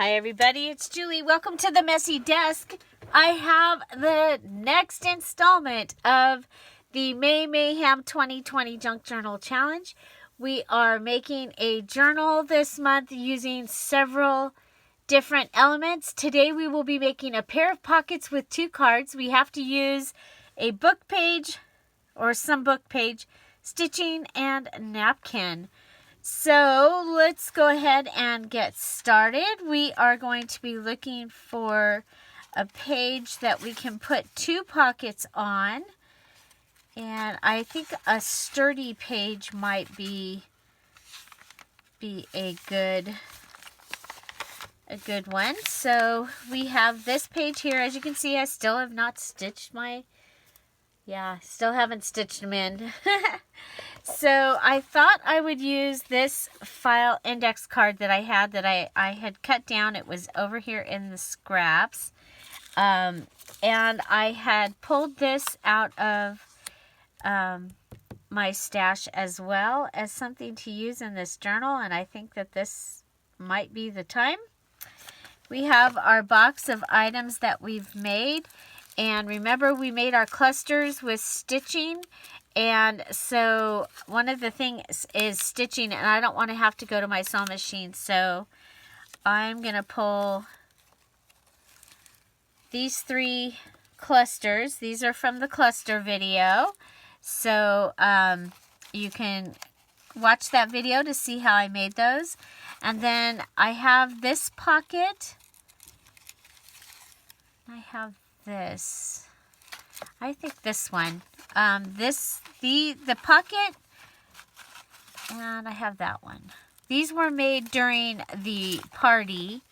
Hi everybody, it's Julie. Welcome to the Messy Desk. I have the next installment of the May Mayhem 2020 Junk Journal Challenge. We are making a journal this month using several different elements. Today we will be making a pair of pockets with 2 cards. We have to use a book page or some book page, stitching, and napkin. So let's go ahead and get started. We are going to be looking for a page that we can put 2 pockets on. And I think a sturdy page might be a good one. So we have this page here. As you can see, I still have not stitched still haven't stitched them in. So I thought I would use this file index card that I had cut down. It was over here in the scraps. And I had pulled this out of my stash as well as something to use in this journal. And I think that this might be the time. We have our box of items that we've made. And remember, we made our clusters with stitching. And so one of the things is stitching, and I don't want to have to go to my sewing machine. So I'm going to pull these 3 clusters. These are from the cluster video. So you can watch that video to see how I made those. And then I have this pocket. I have this. I think this one. The pocket, and I have that one. These were made during the party.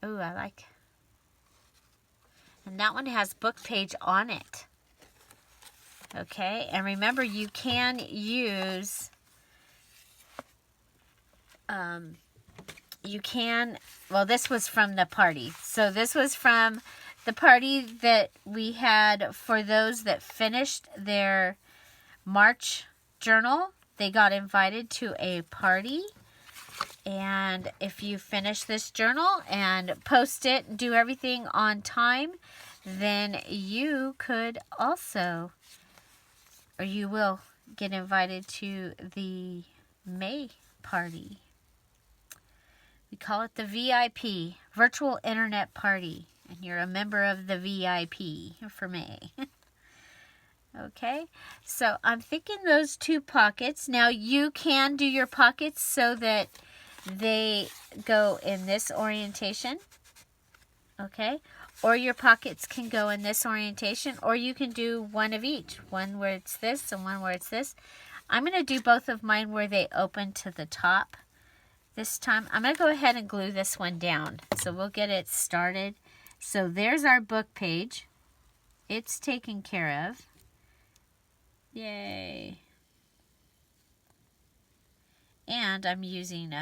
Ooh, I like. And that one has book page on it. Okay, and remember you can use, well, this was from the party. So this was from the party that we had for those that finished their March journal. They got invited to a party. And if you finish this journal and post it and do everything on time, then you could also, or you will get invited to the May party. We call it the VIP, Virtual Internet Party. And you're a member of the VIP for May. Okay, so I'm thinking those 2 pockets. Now you can do your pockets so that they go in this orientation. Okay, or your pockets can go in this orientation, or you can do one of each. One where it's this and one where it's this. I'm going to do both of mine where they open to the top. This time I'm going to go ahead and glue this one down. So we'll get it started. So there's our book page. It's taken care of. Yay. And I'm using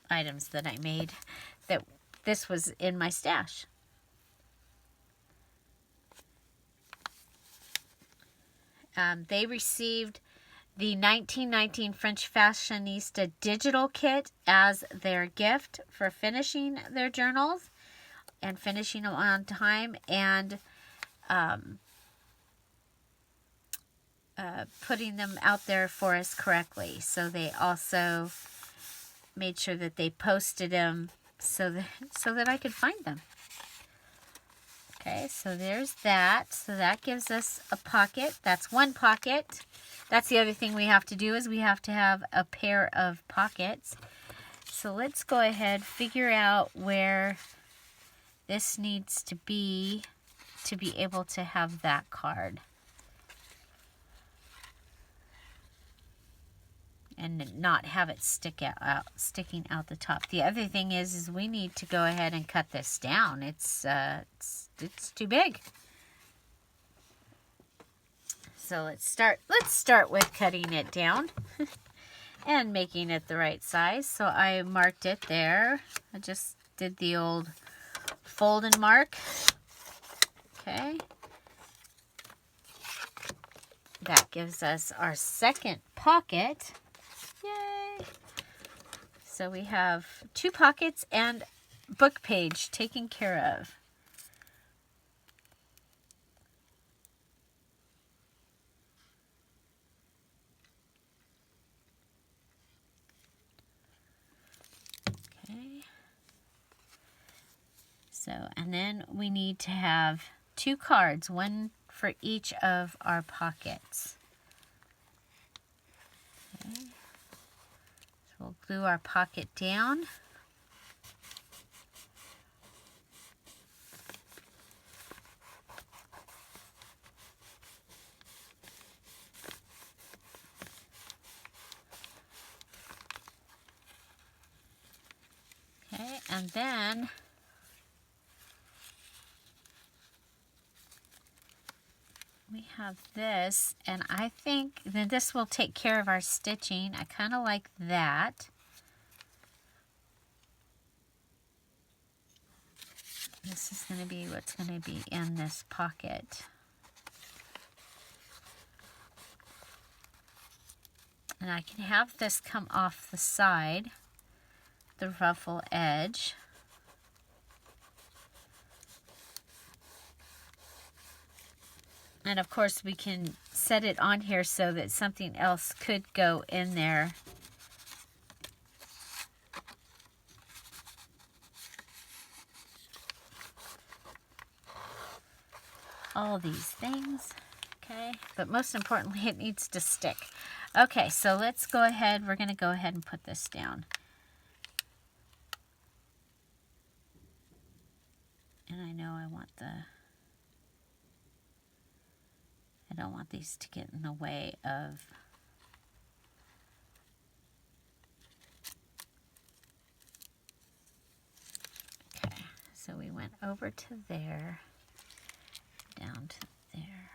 items that I made that this was in my stash. They received the 1919 French Fashionista digital kit as their gift for finishing their journals and finishing them on time and putting them out there for us correctly. So they also made sure that they posted them so that I could find them. Okay, so there's that. So that gives us a pocket. That's one pocket. That's the other thing we have to do is we have to have a pair of pockets. So let's go ahead, figure out where this needs to be able to have that card. And not have it sticking out the top. The other thing is we need to go ahead and cut this down. It's too big. So let's start with cutting it down and making it the right size. So I marked it there. I just did the old fold and mark. Okay. That gives us our second pocket. Yay! So we have 2 pockets and book page taken care of. Okay. So, and then we need to have 2 cards, one for each of our pockets. Okay. So we'll glue our pocket down. Okay, and then we have this, and I think then this will take care of our stitching. I kind of like that. This is going to be what's going to be in this pocket. And I can have this come off the side, the ruffle edge. And of course we can set it on here so that something else could go in there. All these things, okay? But most importantly, it needs to stick. Okay, so let's go ahead. We're going to go ahead and put this down. And I know I don't want these to get in the way of okay, so we went over to there, down to there.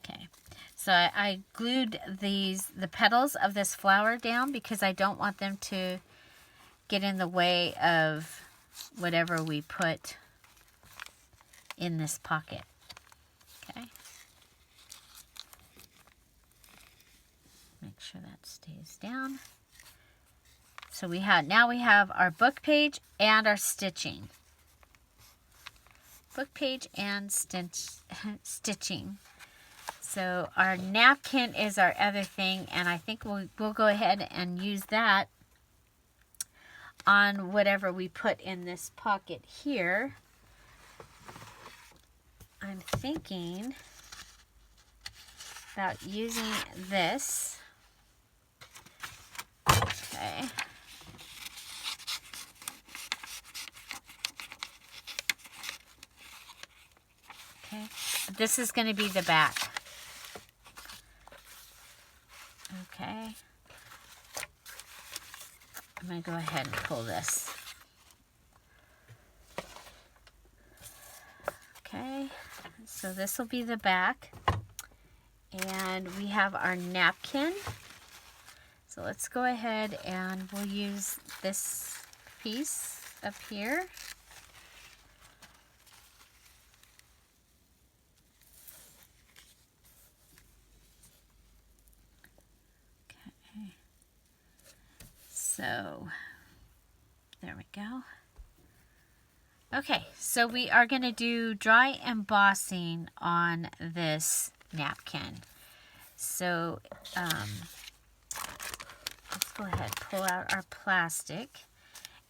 Okay, so I glued the petals of this flower down because I don't want them to get in the way of whatever we put in this pocket. Okay. Make sure that stays down. So now we have our book page and our stitching. Book page and stitching. So our napkin is our other thing, and I think we'll go ahead and use that on whatever we put in this pocket here. I'm thinking about using this. Okay. Okay. This is going to be the back. Okay. I'm going to go ahead and pull this. Okay. So this will be the back. And we have our napkin. So let's go ahead and we'll use this piece up here. Okay. So there we go. Okay, so we are going to do dry embossing on this napkin. So let's go ahead and pull out our plastic.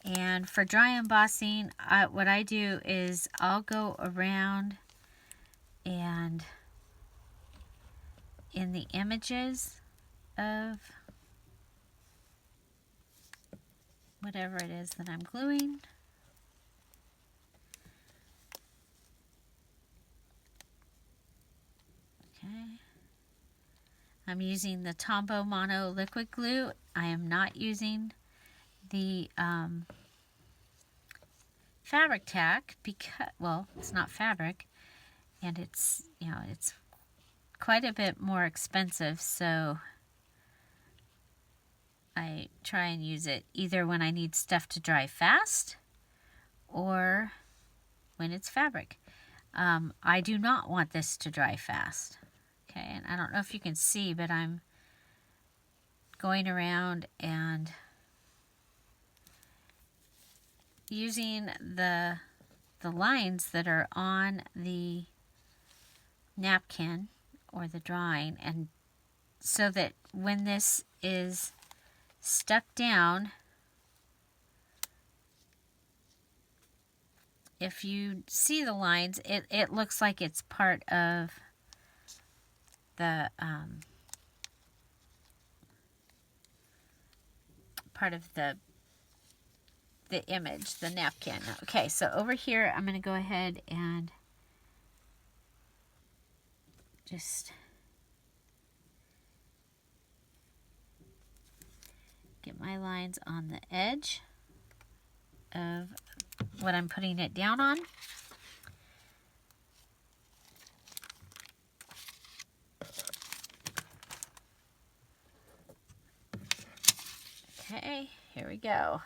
And for dry embossing, what I do is I'll go around and in the images of whatever it is that I'm gluing. Okay. I'm using the Tombow Mono liquid glue. I am not using the fabric tack because, well, it's not fabric, and it's, you know, it's quite a bit more expensive, so I try and use it either when I need stuff to dry fast or when it's fabric. I do not want this to dry fast. Okay, and I don't know if you can see, but I'm going around and using the lines that are on the napkin or the drawing, and so that when this is stuck down, if you see the lines, it looks like it's part of the image, the napkin. Okay, so over here I'm going to go ahead and just get my lines on the edge of what I'm putting it down on. Okay, here we go.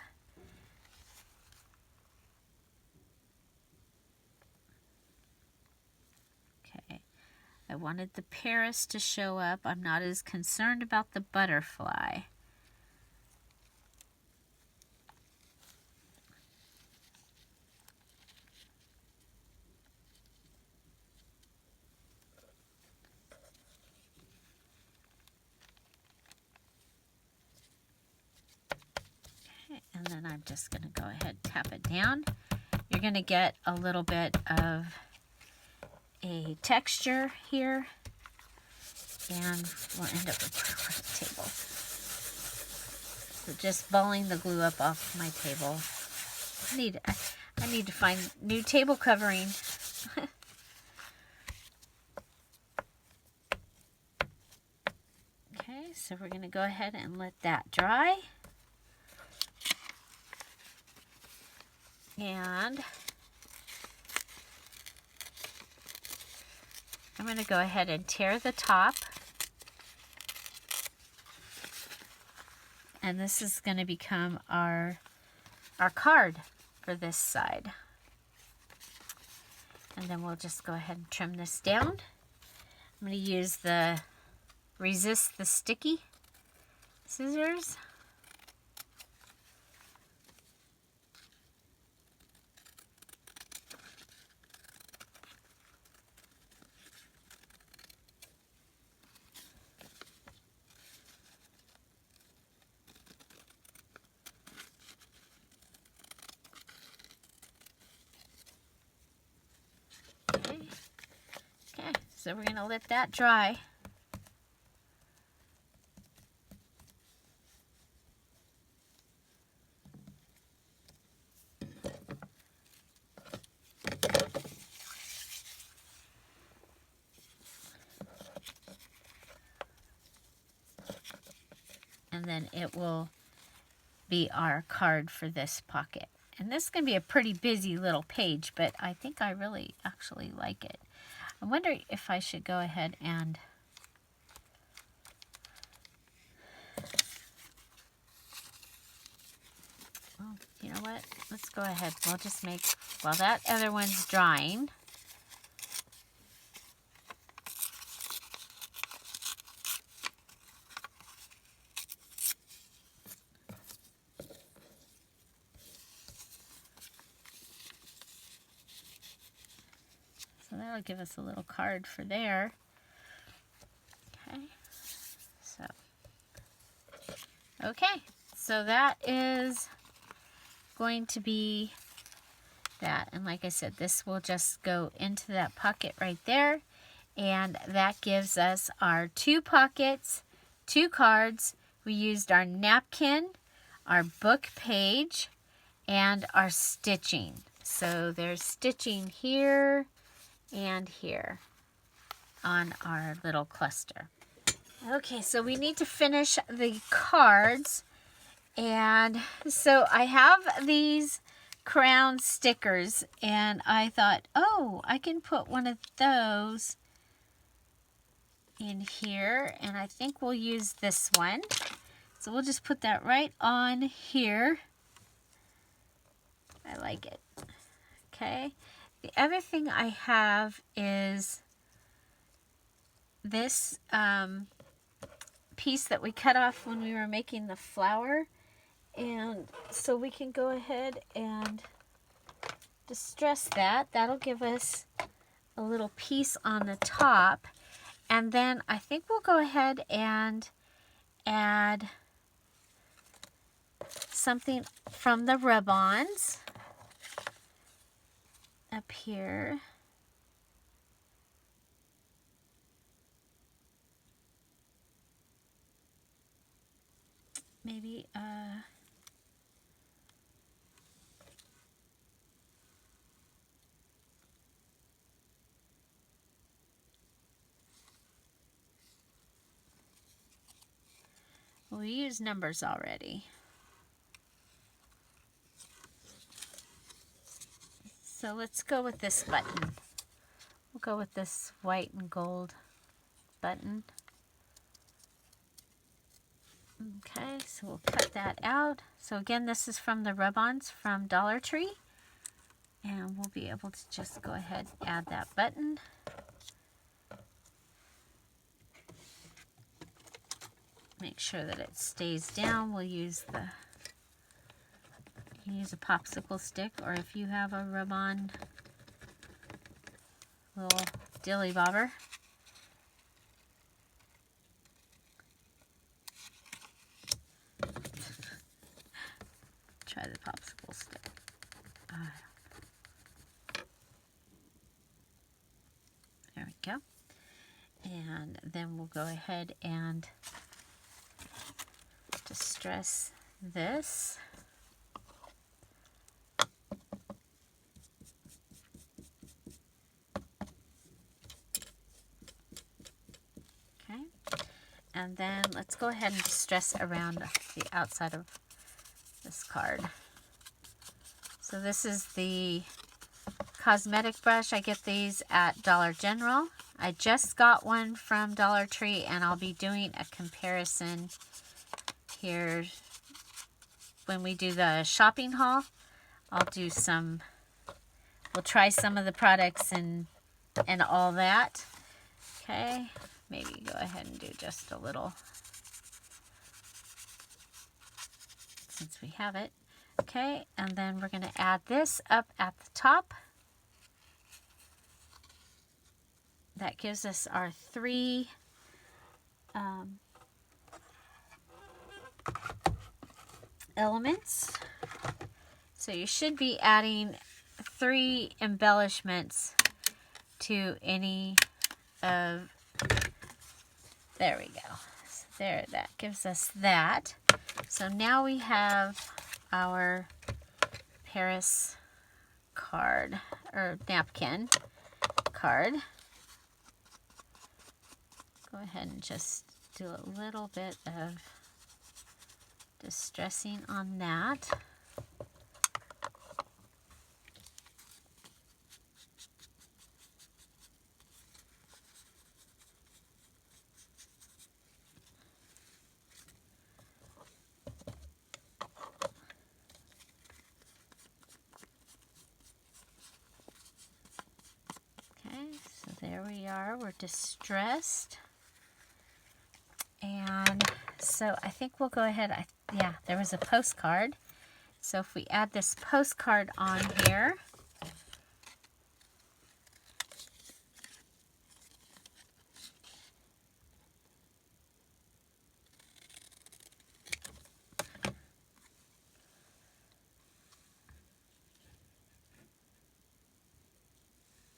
Okay, I wanted the Paris to show up. I'm not as concerned about the butterfly. And then I'm just going to go ahead and tap it down. You're going to get a little bit of a texture here, and we'll end up with the table. So just balling the glue up off my table. I need to find new table covering. Okay, so we're going to go ahead and let that dry. And I'm going to go ahead and tear the top. And this is going to become our card for this side. And then we'll just go ahead and trim this down. I'm going to use the Resist the Sticky scissors. Okay, so we're going to let that dry. And then it will be our card for this pocket. And this is going to be a pretty busy little page, but I think I really actually like it. I wonder if I should go ahead and well, you know what? Let's go ahead. We'll just make, while that other one's drying, so that'll give us a little card for there. Okay, so that is going to be that. And like I said, this will just go into that pocket right there. And that gives us our 2 pockets, 2 cards. We used our napkin, our book page, and our stitching. So there's stitching here and here on our little cluster. Okay, so we need to finish the cards. And so I have these crown stickers, and I thought, oh, I can put one of those in here, and I think we'll use this one. So we'll just put that right on here. I like it. Okay. The other thing I have is this piece that we cut off when we were making the flower, and so we can go ahead and distress that. That'll give us a little piece on the top, and then I think we'll go ahead and add something from the rub-ons up here. Maybe we use numbers already. So let's go with this button. We'll go with this white and gold button. Okay, so we'll cut that out. So again, this is from the rub-ons from Dollar Tree. And we'll be able to just go ahead and add that button. Make sure that it stays down. We'll use the, you can use a popsicle stick, or if you have a rub-on little dilly bobber. Try the popsicle stick. There we go. And then we'll go ahead and distress this. Okay. And then let's go ahead and distress around the outside of this card. So this is the cosmetic brush. I get these at Dollar General. I just got one from Dollar Tree, and I'll be doing a comparison here when we do the shopping haul. I'll do some, we'll try some of the products and all that. Okay, maybe go ahead and do just a little since we have it. Okay, and then we're going to add this up at the top. That gives us our 3 elements. So you should be adding 3 embellishments to any of, there we go. So there, that gives us that. So now we have our Paris card, or napkin card. Go ahead and just do a little bit of distressing on that. Okay, so there we are, we're distressed. And so I think we'll go ahead, yeah, there was a postcard. So if we add this postcard on here,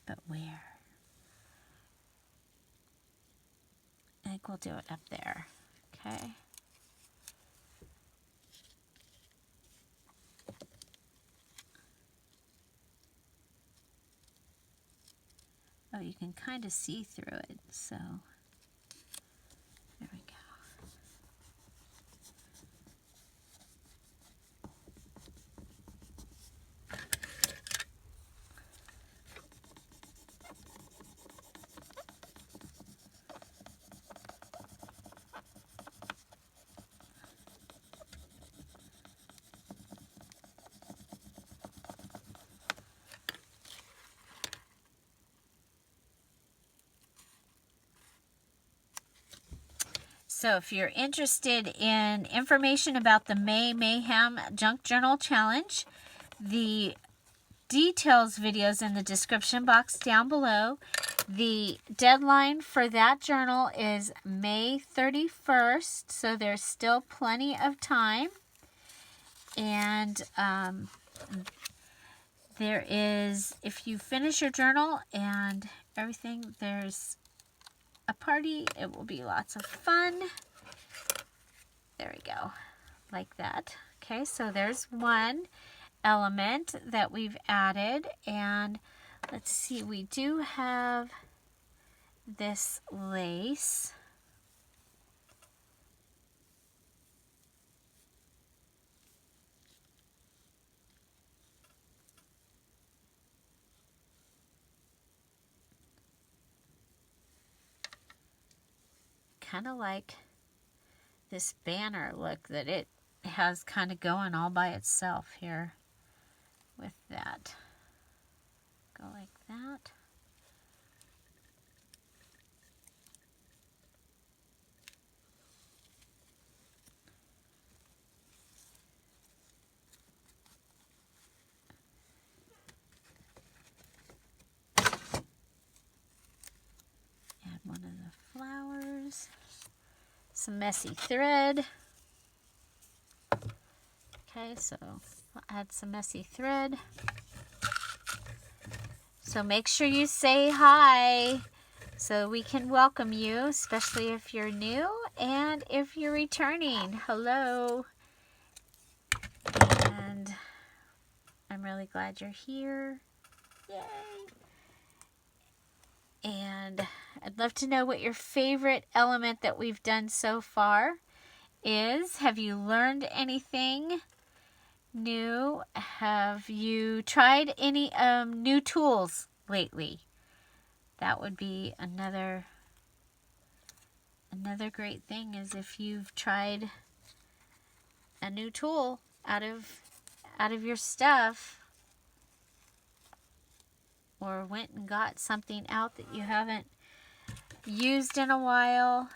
but where? I think we'll do it up there, okay? Oh, you can kind of see through it, so there we go. So if you're interested in information about the May Mayhem Junk Journal Challenge, the details videos in the description box down below. The deadline for that journal is May 31st, so there's still plenty of time. And there is, if you finish your journal and everything, there's a party. It will be lots of fun. There we go, like that. Okay, so there's one element that we've added, and let's see, we do have this lace. Kind of like this banner look that it has kind of going all by itself here with that. Go like that. Add one of the flowers. Some messy thread. Okay, so we'll add some messy thread. So make sure you say hi so we can welcome you, especially if you're new and if you're returning. Hello. And I'm really glad you're here. Yay. And I'd love to know what your favorite element that we've done so far is. Have you learned anything new? Have you tried any new tools lately? That would be another great thing, is if you've tried a new tool out of your stuff, or went and got something out that you haven't used in a while.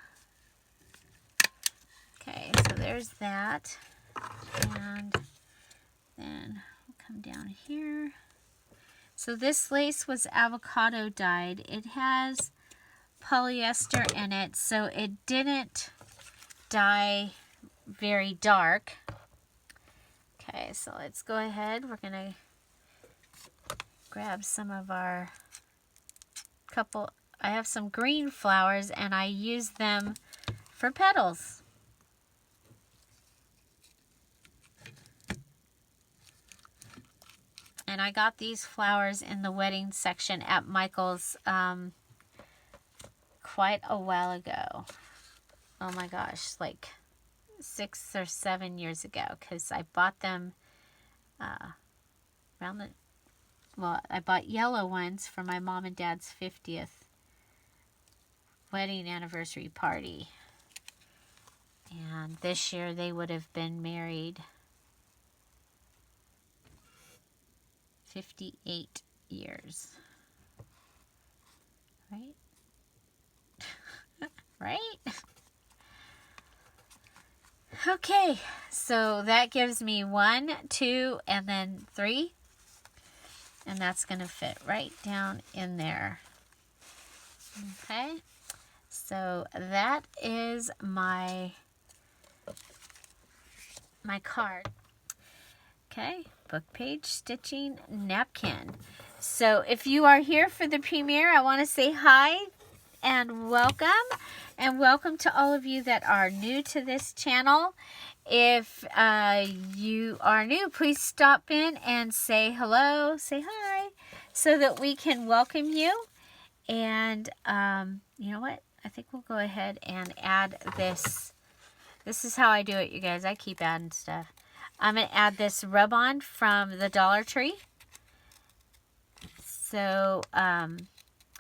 Okay, so there's that. And then we'll come down here. So this lace was avocado dyed. It has polyester in it, so it didn't dye very dark. Okay, so let's go ahead. We're gonna grab some of our I have some green flowers and I use them for petals. And I got these flowers in the wedding section at Michael's quite a while ago. Oh my gosh, like 6 or 7 years ago, because I bought them I bought yellow ones for my mom and dad's 50th wedding anniversary party. And this year they would have been married 58 years. Right? Right? Okay, so that gives me 1, 2, and then 3. And that's going to fit right down in there. Okay, so that is my card. Okay, book page stitching napkin. So if you are here for the premiere, I want to say hi and welcome. And welcome to all of you that are new to this channel. If you are new, please stop in and say hello, say hi, so that we can welcome you. And you know what? I think we'll go ahead and add this. This is how I do it, you guys. I keep adding stuff. I'm going to add this rub-on from the Dollar Tree. So,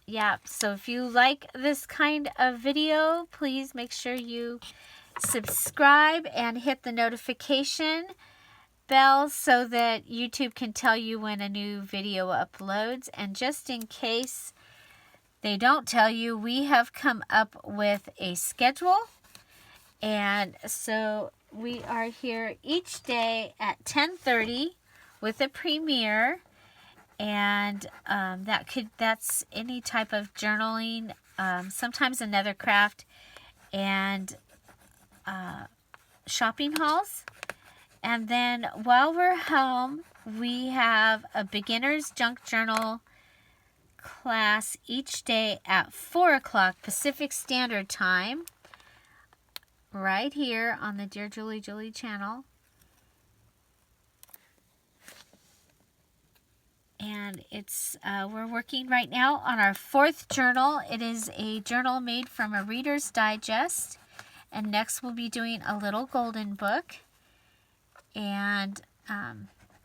yeah. So if you like this kind of video, please make sure you subscribe and hit the notification bell so that YouTube can tell you when a new video uploads. And just in case they don't tell you, we have come up with a schedule, And so we are here each day at 10:30 with a premiere. And that's any type of journaling, sometimes another craft, and shopping hauls. And then while we're home, we have a beginner's junk journal class each day at 4 o'clock Pacific Standard Time, right here on the Dear Julie Julie channel. And it's we're working right now on our 4th journal. It is a journal made from a Reader's Digest. And next we'll be doing a little golden book. And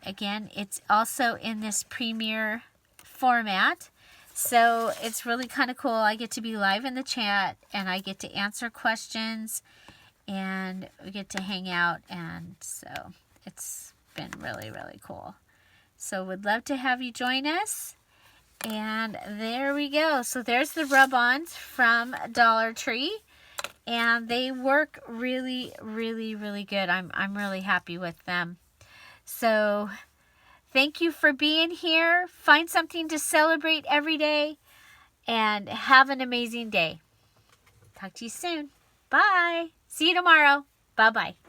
again, it's also in this premiere format. So it's really kind of cool. I get to be live in the chat, and I get to answer questions, and we get to hang out. And so it's been really, really cool. So would love to have you join us. And there we go. So there's the rub-ons from Dollar Tree. And they work really, really, really good. I'm really happy with them. So thank you for being here. Find something to celebrate every day. And have an amazing day. Talk to you soon. Bye. See you tomorrow. Bye-bye.